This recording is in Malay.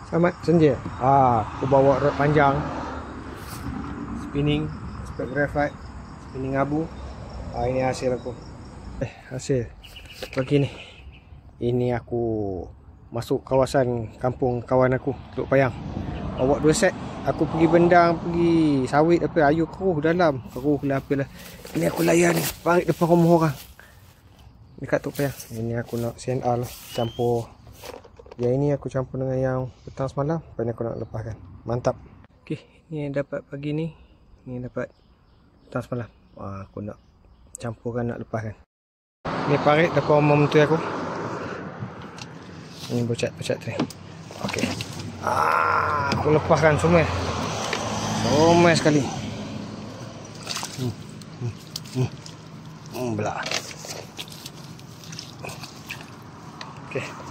Selamat senja. Aku bawa rod panjang, spinning, spek graphite, spinning abu. Ini hasil aku. Hasil pagi ni. Ini aku masuk kawasan kampung kawan aku, Teluk Payang. Bawa 2 set. Aku pergi bendang, pergi sawit apa, ayu keruh dalam. Keruh lah apalah. Ini aku layan parit depan rumah orang dekat Teluk Payang. Ini aku nak CNR lah, campur. Yang ini aku campur dengan yang petang semalam. Lepas ni aku nak lepaskan. Mantap. Okey, ni yang dapat pagi ni. Ni yang dapat petang semalam. Aku nak campurkan, nak lepaskan. Ni parit depan rumah mentua aku. Ini bocat-bocat tadi. Okey. Aku lepaskan semua. Semua sekali. Belah. Okey.